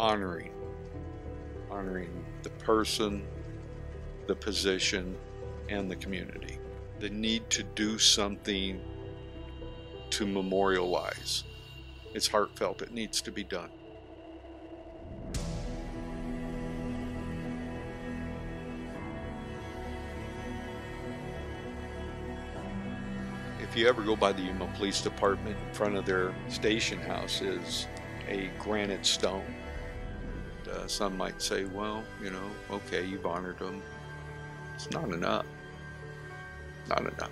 honoring the person, the position, and the community. The need to do something to memorialize. It's heartfelt. It needs to be done. If you ever go by the Yuma Police Department, in front of their station house is a granite stone. Some might say, well, okay, you've honored them. It's not enough. Not enough.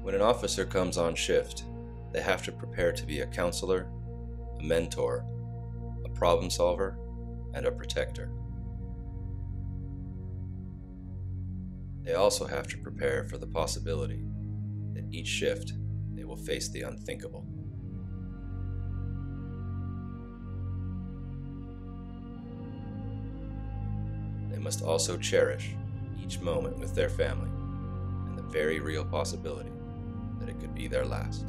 When an officer comes on shift, they have to prepare to be a counselor, a mentor, a problem solver, and a protector. They also have to prepare for the possibility that each shift they will face the unthinkable. They must also cherish each moment with their family and the very real possibility that it could be their last.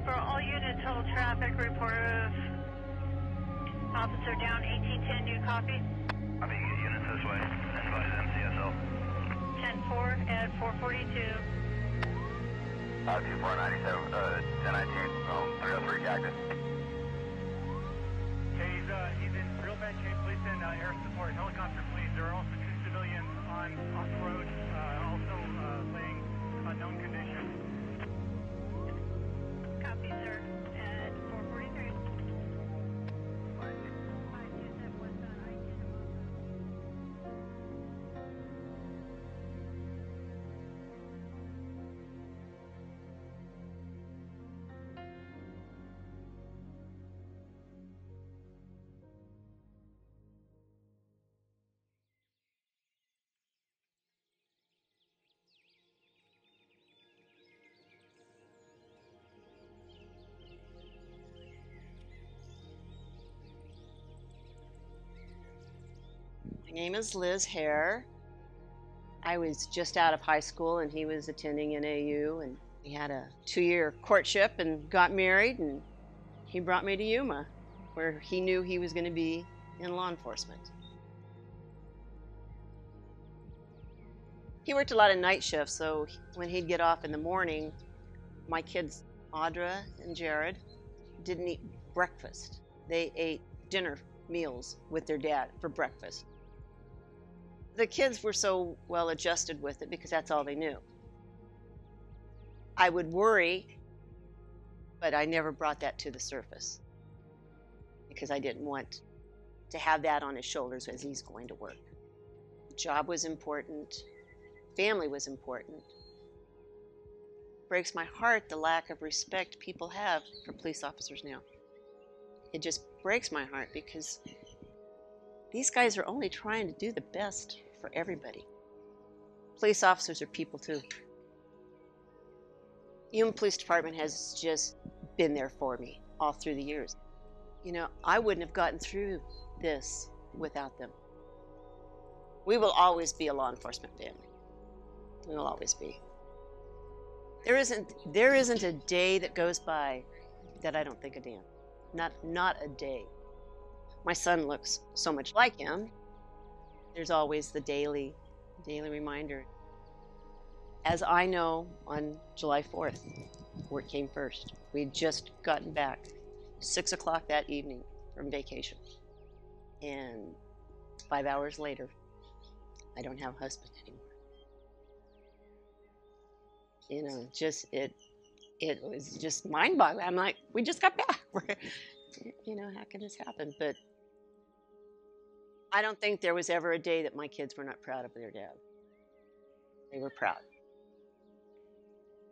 For all units, hold traffic, report of officer down 1810, new copy. Copy, units this way, advise MCSL. 10-4 at 442. 2497, 1019, 303 Cactus. Okay, he's in real bad shape, please send air support, helicopter please. There are also two civilians on the road, also laying unknown conditions. Copy, sir, at 443. 527 west on I-10. My name is Liz Hare. I was just out of high school and he was attending NAU, and we had a 2-year courtship and got married, and he brought me to Yuma, where he knew he was going to be in law enforcement. He worked a lot of night shifts, so when he'd get off in the morning, my kids, Audra and Jared, didn't eat breakfast. They ate dinner meals with their dad for breakfast. The kids were so well adjusted with it because that's all they knew. I would worry, but I never brought that to the surface because I didn't want to have that on his shoulders as he's going to work. The job was important. Family was important. Breaks my heart the lack of respect people have for police officers now. It just breaks my heart because these guys are only trying to do the best for everybody. Police officers are people too. Yuma Police Department has just been there for me all through the years. I wouldn't have gotten through this without them. We will always be a law enforcement family. We will always be. There isn't a day that goes by that I don't think of Dan. Not a day. My son looks so much like him. There's always the daily reminder. As I know, on July 4th, work came first. We'd just gotten back 6 o'clock that evening from vacation. And 5 hours later, I don't have a husband anymore. You know, just it was just mind-boggling. I'm like, we just got back. You know, how can this happen? But I don't think there was ever a day that my kids were not proud of their dad. They were proud.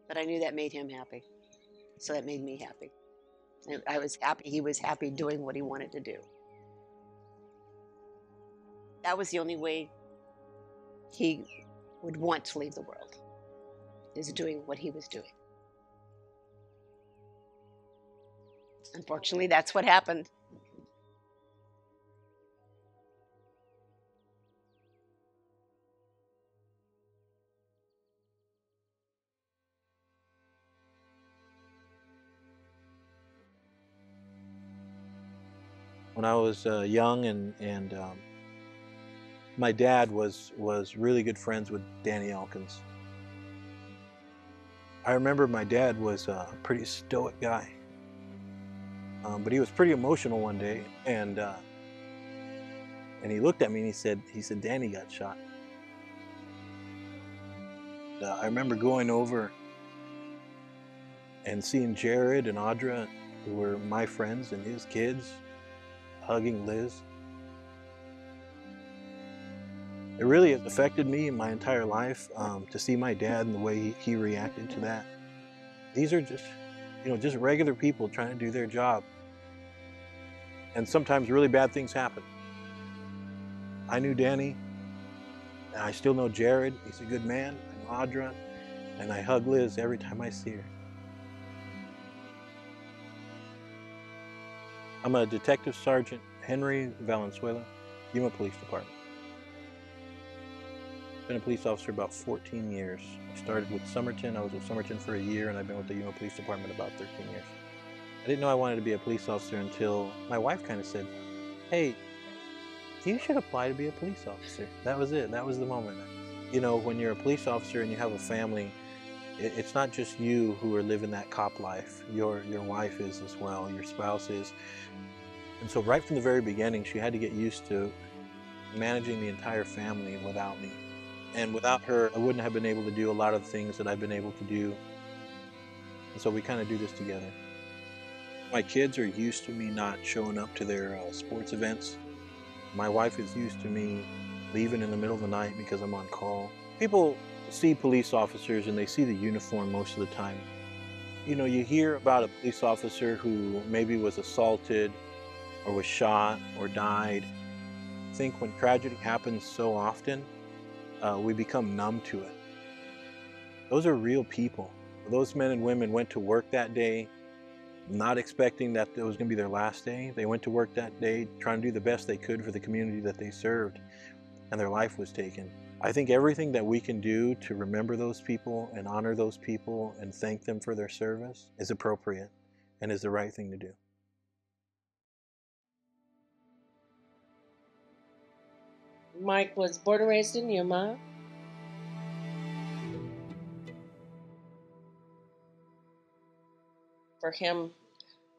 But I knew that made him happy. So that made me happy. And I was happy he was happy doing what he wanted to do. That was the only way he would want to leave the world, is doing what he was doing. Unfortunately, that's what happened. When I was young, and my dad was really good friends with Danny Elkins. I remember my dad was a pretty stoic guy, but he was pretty emotional one day, and he looked at me and he said, "Danny got shot." I remember going over and seeing Jared and Audra, who were my friends, and his kids, hugging Liz. It really has affected me in my entire life, to see my dad and the way he reacted to that. These are just, just regular people trying to do their job. And sometimes really bad things happen. I knew Danny, and I still know Jared. He's a good man. I know Audra, and I hug Liz every time I see her. I'm a Detective Sergeant Henry Valenzuela, Yuma Police Department. Been a police officer about 14 years. I started with Somerton. I was with Somerton for a year, and I've been with the Yuma Police Department about 13 years. I didn't know I wanted to be a police officer until my wife kind of said, "Hey, you should apply to be a police officer." That was it. That was the moment. You know, when you're a police officer and you have a family, it's not just you who are living that cop life. Your wife is as well. Your spouse is. And so right from the very beginning, she had to get used to managing the entire family without me. And without her, I wouldn't have been able to do a lot of the things that I've been able to do. And so we kind of do this together. My kids are used to me not showing up to their sports events. My wife is used to me leaving in the middle of the night because I'm on call. People see police officers and they see the uniform most of the time. You know, you hear about a police officer who maybe was assaulted or was shot or died. I think when tragedy happens so often, we become numb to it. Those are real people. Those men and women went to work that day not expecting that it was going to be their last day. They went to work that day trying to do the best they could for the community that they served, and their life was taken. I think everything that we can do to remember those people and honor those people and thank them for their service is appropriate and is the right thing to do. Mike was born and raised in Yuma. For him,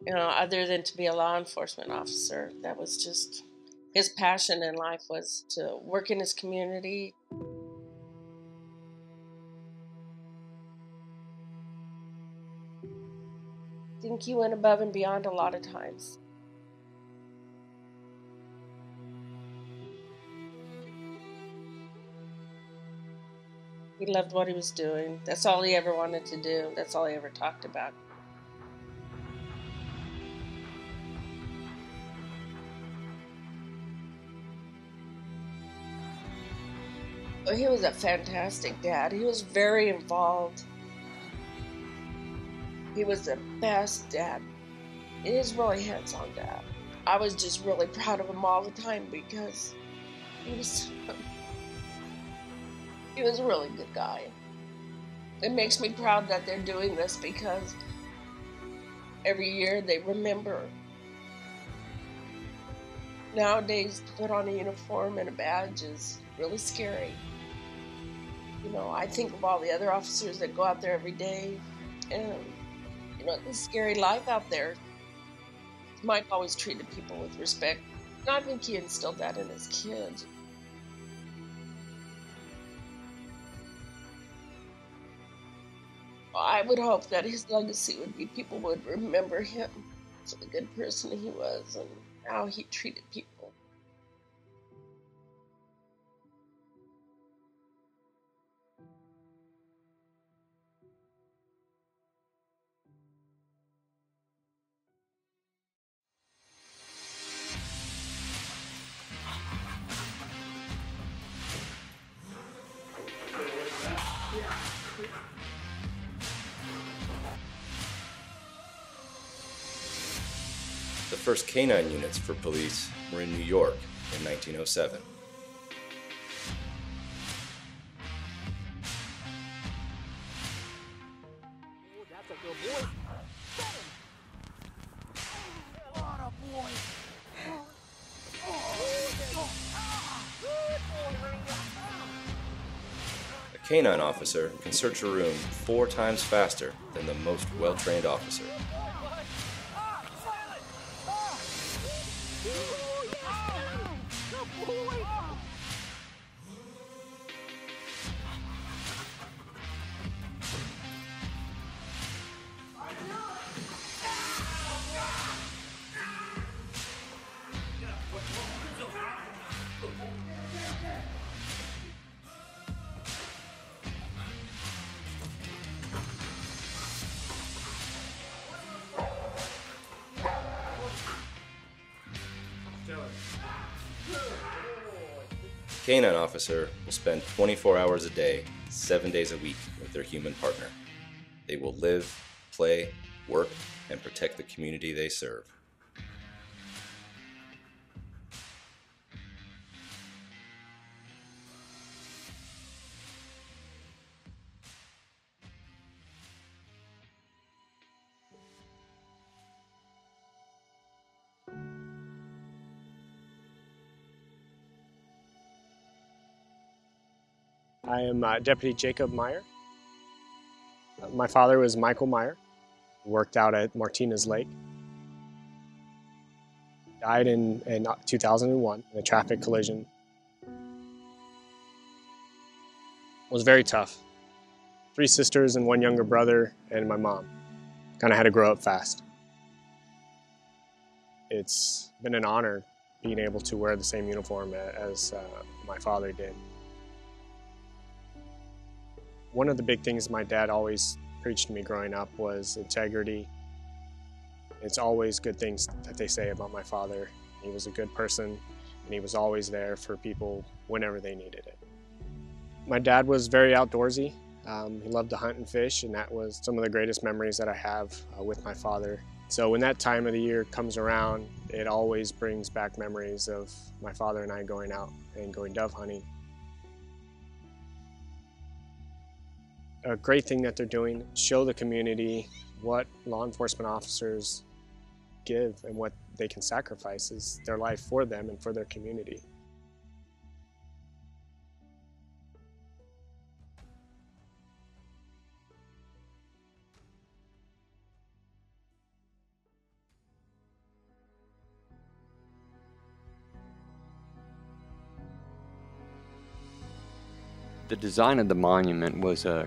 you know, other than to be a law enforcement officer, that was just his passion in life, was to work in his community. I think he went above and beyond a lot of times. He loved what he was doing. That's all he ever wanted to do. That's all he ever talked about. He was a fantastic dad. He was very involved. He was the best dad. He is really hands-on dad. I was just really proud of him all the time because he was a really good guy. It makes me proud that they're doing this because every year they remember. Nowadays, to put on a uniform and a badge is really scary. You know, I think of all the other officers that go out there every day, and, you know, it's a scary life out there. Mike always treated people with respect, and I think he instilled that in his kids. I would hope that his legacy would be people would remember him for the good person he was and how he treated people. The first canine units for police were in New York in 1907. That's a good boy. A lot of boy. A canine officer can search a room 4 times faster than the most well-trained officer. A canine officer will spend 24 hours a day, 7 days a week with their human partner. They will live, play, work, and protect the community they serve. I am Deputy Jacob Meyer. My father was Michael Meyer, worked out at Martinez Lake. Died in 2001 in a traffic collision. It was very tough. 3 sisters and 1 younger brother and my mom. Kind of had to grow up fast. It's been an honor being able to wear the same uniform as my father did. One of the big things my dad always preached to me growing up was integrity. It's always good things that they say about my father. He was a good person, and he was always there for people whenever they needed it. My dad was very outdoorsy. He loved to hunt and fish, and that was some of the greatest memories that I have with my father. So when that time of the year comes around, it always brings back memories of my father and I going out and going dove hunting. A great thing that they're doing, show the community what law enforcement officers give and what they can sacrifice is their life for them and for their community. The design of the monument was a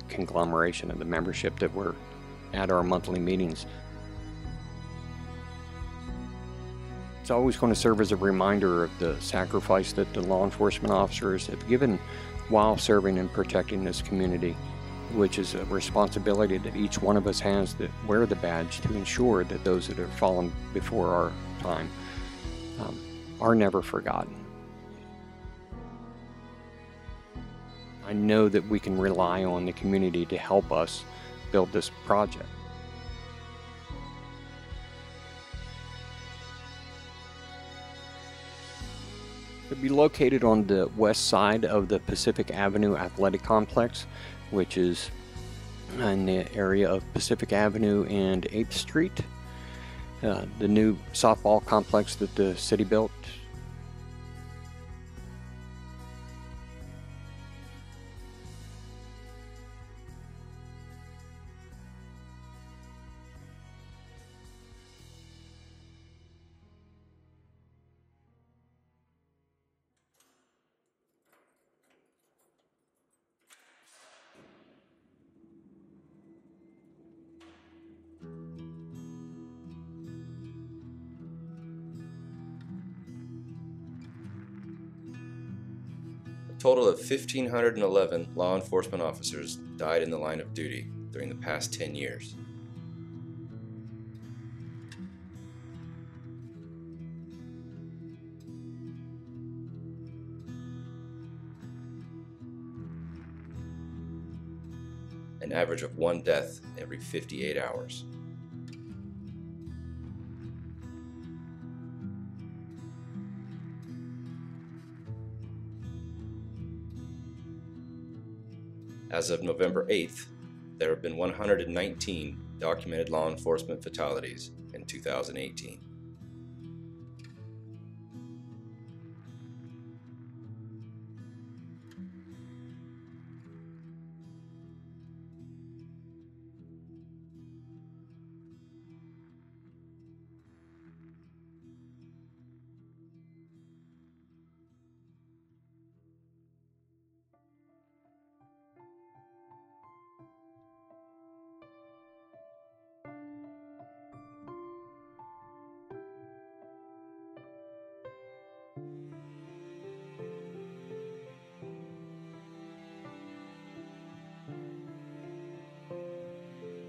conglomeration of the membership that were at our monthly meetings. It's always going to serve as a reminder of the sacrifice that the law enforcement officers have given while serving and protecting this community, which is a responsibility that each one of us has that wear the badge to ensure that those that have fallen before our time are never forgotten. I know that we can rely on the community to help us build this project. It'll be located on the west side of the Pacific Avenue Athletic Complex, which is in the area of Pacific Avenue and 8th Street. The new softball complex that the city built. total of 1,511 law enforcement officers died in the line of duty during the past 10 years. An average of 1 death every 58 hours. As of November 8th, there have been 119 documented law enforcement fatalities in 2018.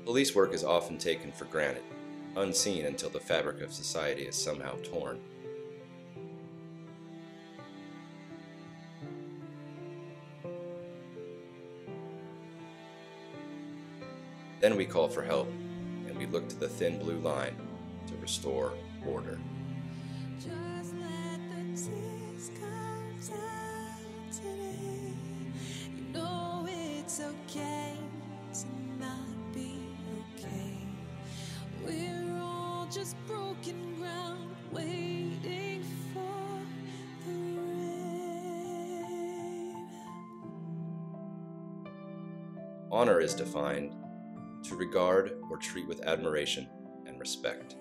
Police work is often taken for granted, unseen until the fabric of society is somehow torn. Then we call for help, and we look to the thin blue line to restore order. Just let the tears come down today. You know it's okay to not be okay. We're all just broken ground, waiting for the rain. Honor is defined to regard or treat with admiration and respect.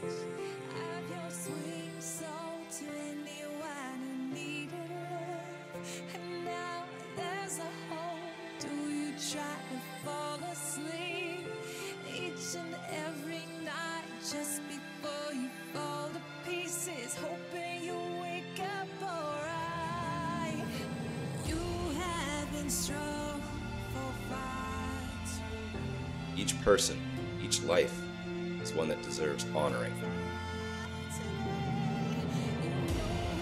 Have your sweet soul to anyone who needed love. And now there's a hole. Do you try to fall asleep each and every night just before you fall to pieces, hoping you'll wake up alright? You have been strong for fights. Each person, each life, is one that deserves honoring.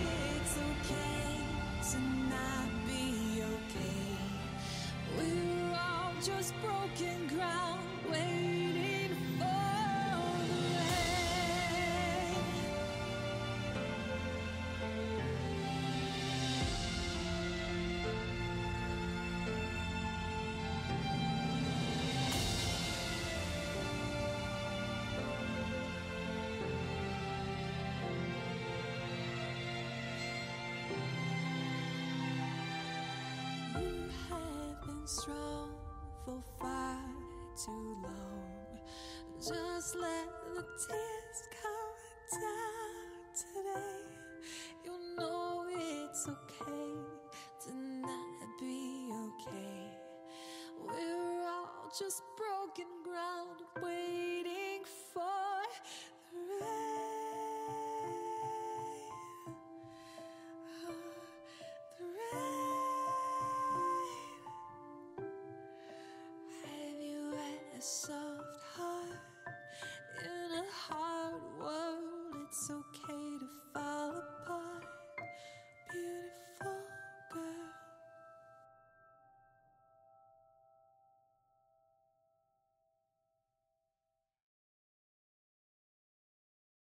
It's okay to not be okay. We're all just broken ground, waiting for the rain. You have been strong for far too long. Just let the tears come down today. You know it's okay to not be okay. We're all just broken ground, waiting for the rain. The rain. Have you ever saw